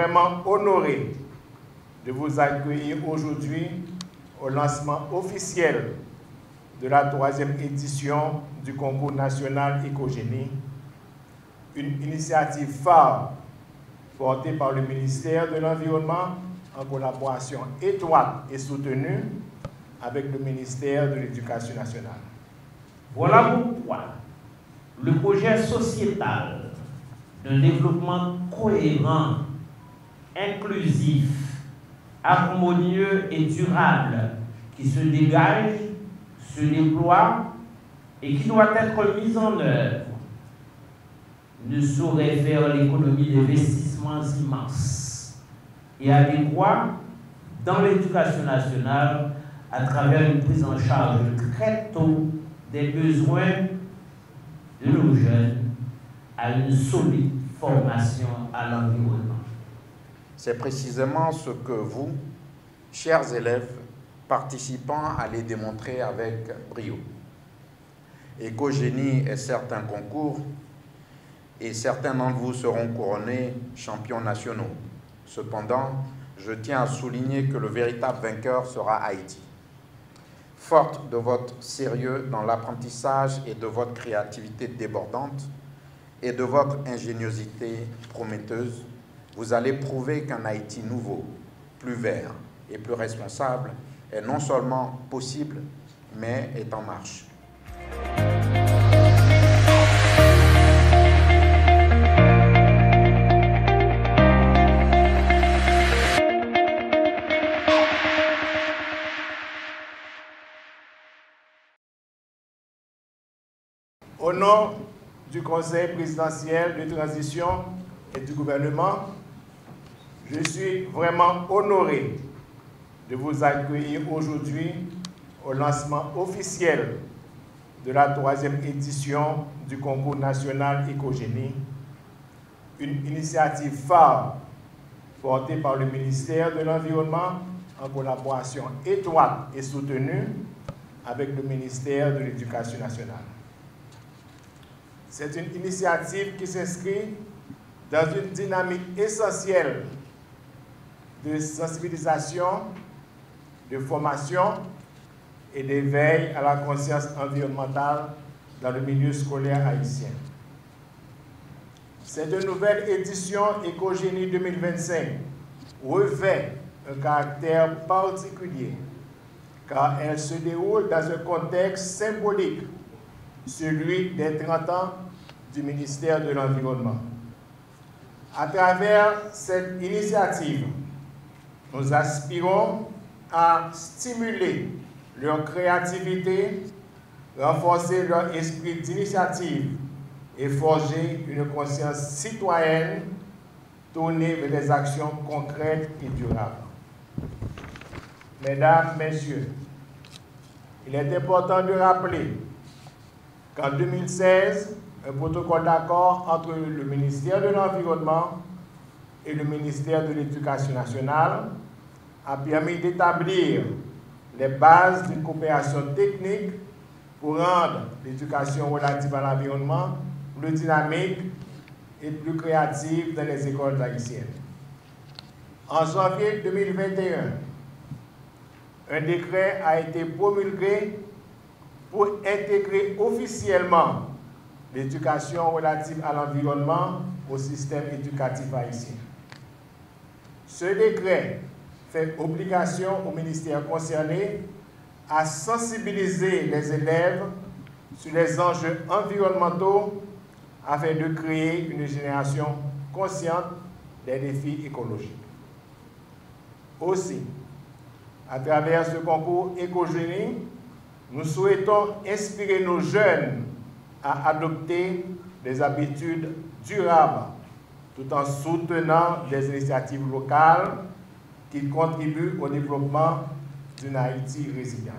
vraiment honoré de vous accueillir aujourd'hui au lancement officiel de la 3e édition du concours national Écogénie, une initiative phare portée par le ministère de l'Environnement en collaboration étroite et soutenue avec le ministère de l'Éducation nationale. Voilà pourquoi le projet sociétal de développement cohérent, inclusif, harmonieux et durable qui se dégage, se déploie et qui doit être mis en œuvre ne saurait faire l'économie d'investissements immenses et adéquats dans l'éducation nationale à travers une prise en charge très tôt des besoins de nos jeunes à une solide formation à l'environnement. C'est précisément ce que vous, chers élèves, participants, allez démontrer avec brio. Écogénie est certes un concours et certains d'entre vous seront couronnés champions nationaux. Cependant, je tiens à souligner que le véritable vainqueur sera Haïti. Forte de votre sérieux dans l'apprentissage et de votre créativité débordante et de votre ingéniosité prometteuse, vous allez prouver qu'un Haïti nouveau, plus vert et plus responsable est non seulement possible, mais est en marche. Au nom du Conseil présidentiel de transition et du gouvernement, je suis vraiment honoré de vous accueillir aujourd'hui au lancement officiel de la 3e édition du concours national Écogénie, une initiative phare portée par le ministère de l'Environnement en collaboration étroite et soutenue avec le ministère de l'Éducation nationale. C'est une initiative qui s'inscrit dans une dynamique essentielle de sensibilisation, de formation et d'éveil à la conscience environnementale dans le milieu scolaire haïtien. Cette nouvelle édition Écogénie 2025 revêt un caractère particulier car elle se déroule dans un contexte symbolique, celui des 30 ans du ministère de l'Environnement. À travers cette initiative, nous aspirons à stimuler leur créativité, renforcer leur esprit d'initiative et forger une conscience citoyenne tournée vers des actions concrètes et durables. Mesdames, Messieurs, il est important de rappeler qu'en 2016, un protocole d'accord entre le ministère de l'Environnement et le ministère de l'Éducation nationale a permis d'établir les bases d'une coopération technique pour rendre l'éducation relative à l'environnement plus dynamique et plus créative dans les écoles haïtiennes. En janvier 2021, un décret a été promulgué pour intégrer officiellement l'éducation relative à l'environnement au système éducatif haïtien. Ce décret fait obligation au ministère concerné à sensibiliser les élèves sur les enjeux environnementaux afin de créer une génération consciente des défis écologiques. Aussi, à travers ce concours Écogénie, nous souhaitons inspirer nos jeunes à adopter des habitudes durables tout en soutenant des initiatives locales qui contribuent au développement d'une Haïti résiliente.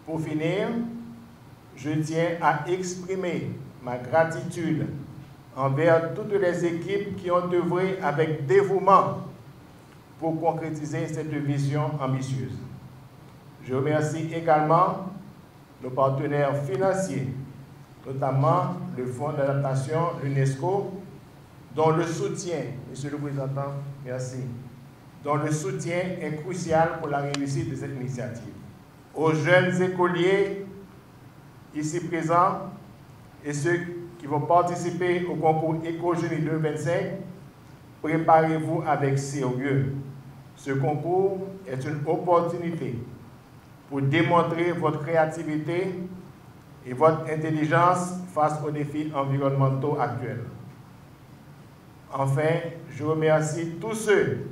Pour finir, je tiens à exprimer ma gratitude envers toutes les équipes qui ont œuvré avec dévouement pour concrétiser cette vision ambitieuse. Je remercie également nos partenaires financiers, notamment le Fonds d'adaptation, l'UNESCO, dont le soutien, Monsieur le Représentant, merci, dont le soutien est crucial pour la réussite de cette initiative. Aux jeunes écoliers ici présents et ceux qui vont participer au concours Éco-Génie 2025, préparez-vous avec sérieux. Ce concours est une opportunité pour démontrer votre créativité et votre intelligence face aux défis environnementaux actuels. Enfin, je remercie tous ceux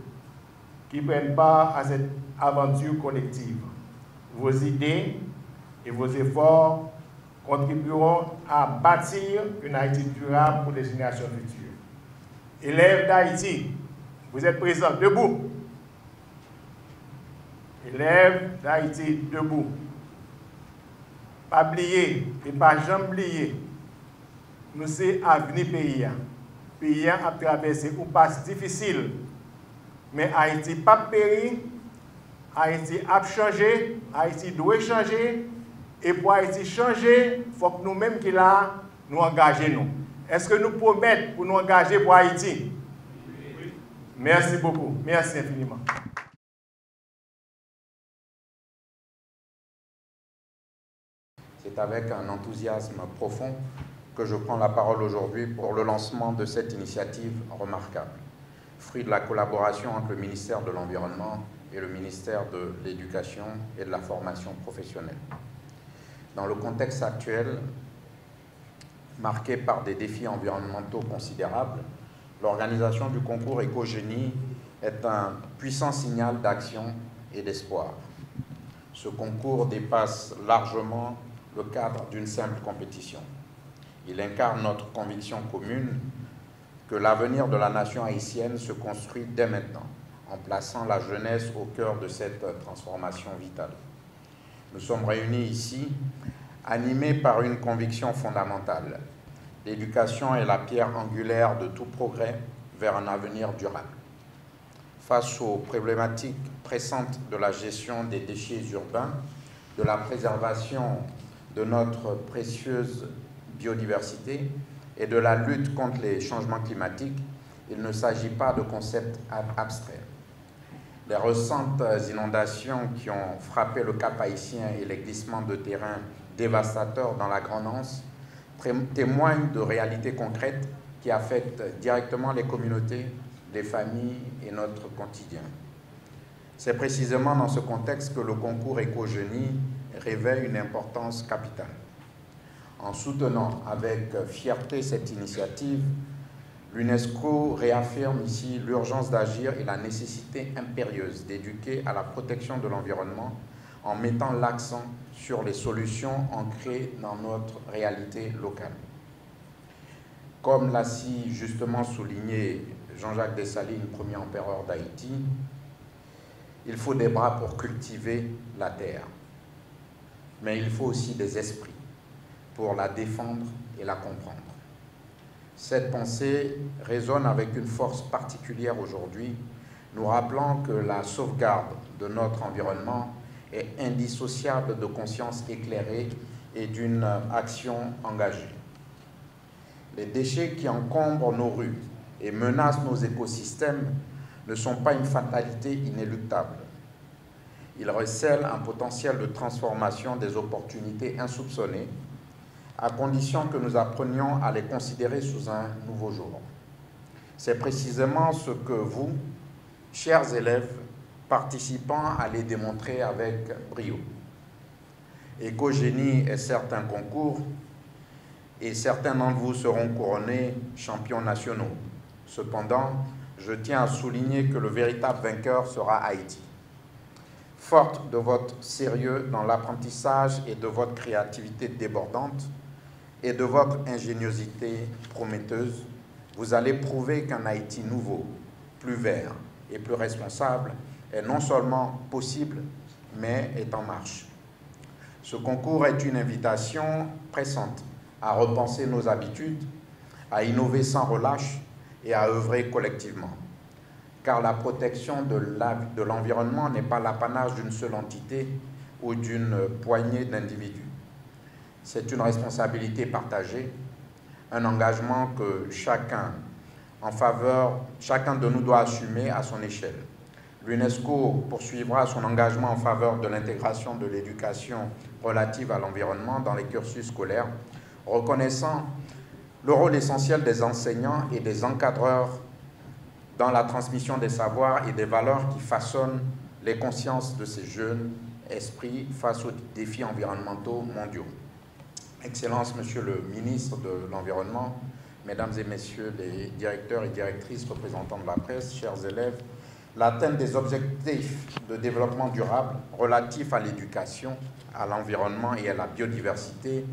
qui prennent part à cette aventure collective. Vos idées et vos efforts contribueront à bâtir une Haïti durable pour les générations futures. Élèves d'Haïti, vous êtes présents, debout. Élèves d'Haïti, debout. Pas oublier et pas jamais oublier, nous c'est avenir pays. Pays a traversé une passe difficile, mais Haïti pas péri, Haïti a changé, Haïti doit changer, et pour Haïti changer, il faut que nous-mêmes qui là, nous engagions. Est-ce que nous promettons pour nous engager pour Haïti? Oui. Merci beaucoup, merci infiniment. C'est avec un enthousiasme profond que je prends la parole aujourd'hui pour le lancement de cette initiative remarquable, fruit de la collaboration entre le ministère de l'Environnement et le ministère de l'Éducation et de la Formation professionnelle. Dans le contexte actuel, marqué par des défis environnementaux considérables, l'organisation du concours Éco-Génie est un puissant signal d'action et d'espoir. Ce concours dépasse largement le cadre d'une simple compétition. Il incarne notre conviction commune que l'avenir de la nation haïtienne se construit dès maintenant, en plaçant la jeunesse au cœur de cette transformation vitale. Nous sommes réunis ici, animés par une conviction fondamentale. L'éducation est la pierre angulaire de tout progrès vers un avenir durable. Face aux problématiques pressantes de la gestion des déchets urbains, de la préservation de notre précieuse biodiversité et de la lutte contre les changements climatiques, il ne s'agit pas de concepts abstraits. Les récentes inondations qui ont frappé le Cap haïtien et les glissements de terrain dévastateurs dans la Grande Anse témoignent de réalités concrètes qui affectent directement les communautés, les familles et notre quotidien. C'est précisément dans ce contexte que le concours Éco-Génie revêt une importance capitale. En soutenant avec fierté cette initiative, l'UNESCO réaffirme ici l'urgence d'agir et la nécessité impérieuse d'éduquer à la protection de l'environnement en mettant l'accent sur les solutions ancrées dans notre réalité locale. Comme l'a si justement souligné Jean-Jacques Dessalines, premier empereur d'Haïti, il faut des bras pour cultiver la terre, mais il faut aussi des esprits pour la défendre et la comprendre. Cette pensée résonne avec une force particulière aujourd'hui, nous rappelant que la sauvegarde de notre environnement est indissociable de conscience éclairée et d'une action engagée. Les déchets qui encombrent nos rues et menacent nos écosystèmes ne sont pas une fatalité inéluctable. Ils recèlent un potentiel de transformation des opportunités insoupçonnées, à condition que nous apprenions à les considérer sous un nouveau jour. C'est précisément ce que vous, chers élèves, participants, allez démontrer avec brio. Éco-Génie est certes un concours, et certains d'entre vous seront couronnés champions nationaux. Cependant, je tiens à souligner que le véritable vainqueur sera Haïti. Forte de votre sérieux dans l'apprentissage et de votre créativité débordante et de votre ingéniosité prometteuse, vous allez prouver qu'un Haïti nouveau, plus vert et plus responsable est non seulement possible, mais est en marche. Ce concours est une invitation pressante à repenser nos habitudes, à innover sans relâche et à œuvrer collectivement. Car la protection de l'environnement n'est pas l'apanage d'une seule entité ou d'une poignée d'individus. C'est une responsabilité partagée, un engagement que chacun en faveur, chacun de nous doit assumer à son échelle. L'UNESCO poursuivra son engagement en faveur de l'intégration de l'éducation relative à l'environnement dans les cursus scolaires, reconnaissant le rôle essentiel des enseignants et des encadreurs dans la transmission des savoirs et des valeurs qui façonnent les consciences de ces jeunes esprits face aux défis environnementaux mondiaux. Excellences, Monsieur le ministre de l'Environnement, Mesdames et Messieurs les directeurs et directrices représentants de la presse, chers élèves, l'atteinte des objectifs de développement durable relatifs à l'éducation, à l'environnement et à la biodiversité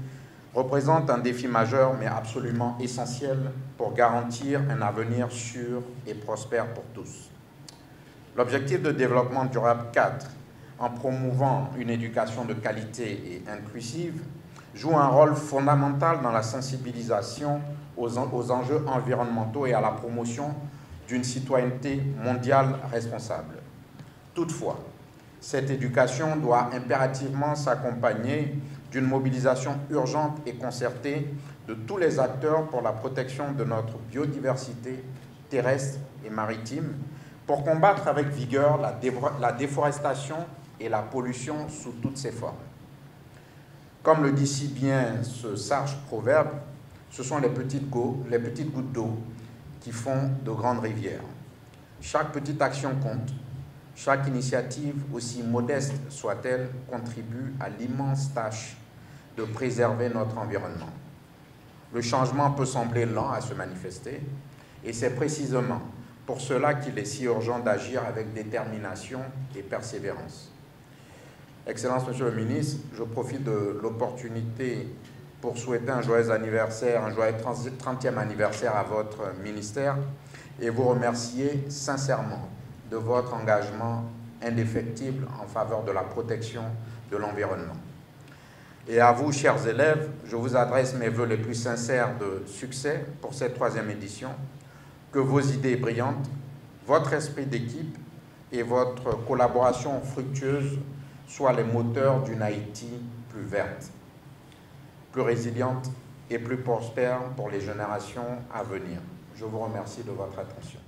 représente un défi majeur mais absolument essentiel pour garantir un avenir sûr et prospère pour tous. L'objectif de développement durable 4, en promouvant une éducation de qualité et inclusive, joue un rôle fondamental dans la sensibilisation aux enjeux environnementaux et à la promotion d'une citoyenneté mondiale responsable. Toutefois, cette éducation doit impérativement s'accompagner d'une mobilisation urgente et concertée de tous les acteurs pour la protection de notre biodiversité terrestre et maritime, pour combattre avec vigueur la déforestation et la pollution sous toutes ses formes. Comme le dit si bien ce sage proverbe, ce sont les petites gouttes d'eau qui font de grandes rivières. Chaque petite action compte. Chaque initiative, aussi modeste soit-elle, contribue à l'immense tâche de préserver notre environnement. Le changement peut sembler lent à se manifester, et c'est précisément pour cela qu'il est si urgent d'agir avec détermination et persévérance. Excellence, Monsieur le ministre, je profite de l'opportunité pour souhaiter un joyeux anniversaire, un joyeux 30e anniversaire à votre ministère et vous remercier sincèrement de votre engagement indéfectible en faveur de la protection de l'environnement. Et à vous, chers élèves, je vous adresse mes vœux les plus sincères de succès pour cette 3e édition, que vos idées brillantes, votre esprit d'équipe et votre collaboration fructueuse soient les moteurs d'une Haïti plus verte, plus résiliente et plus prospère pour les générations à venir. Je vous remercie de votre attention.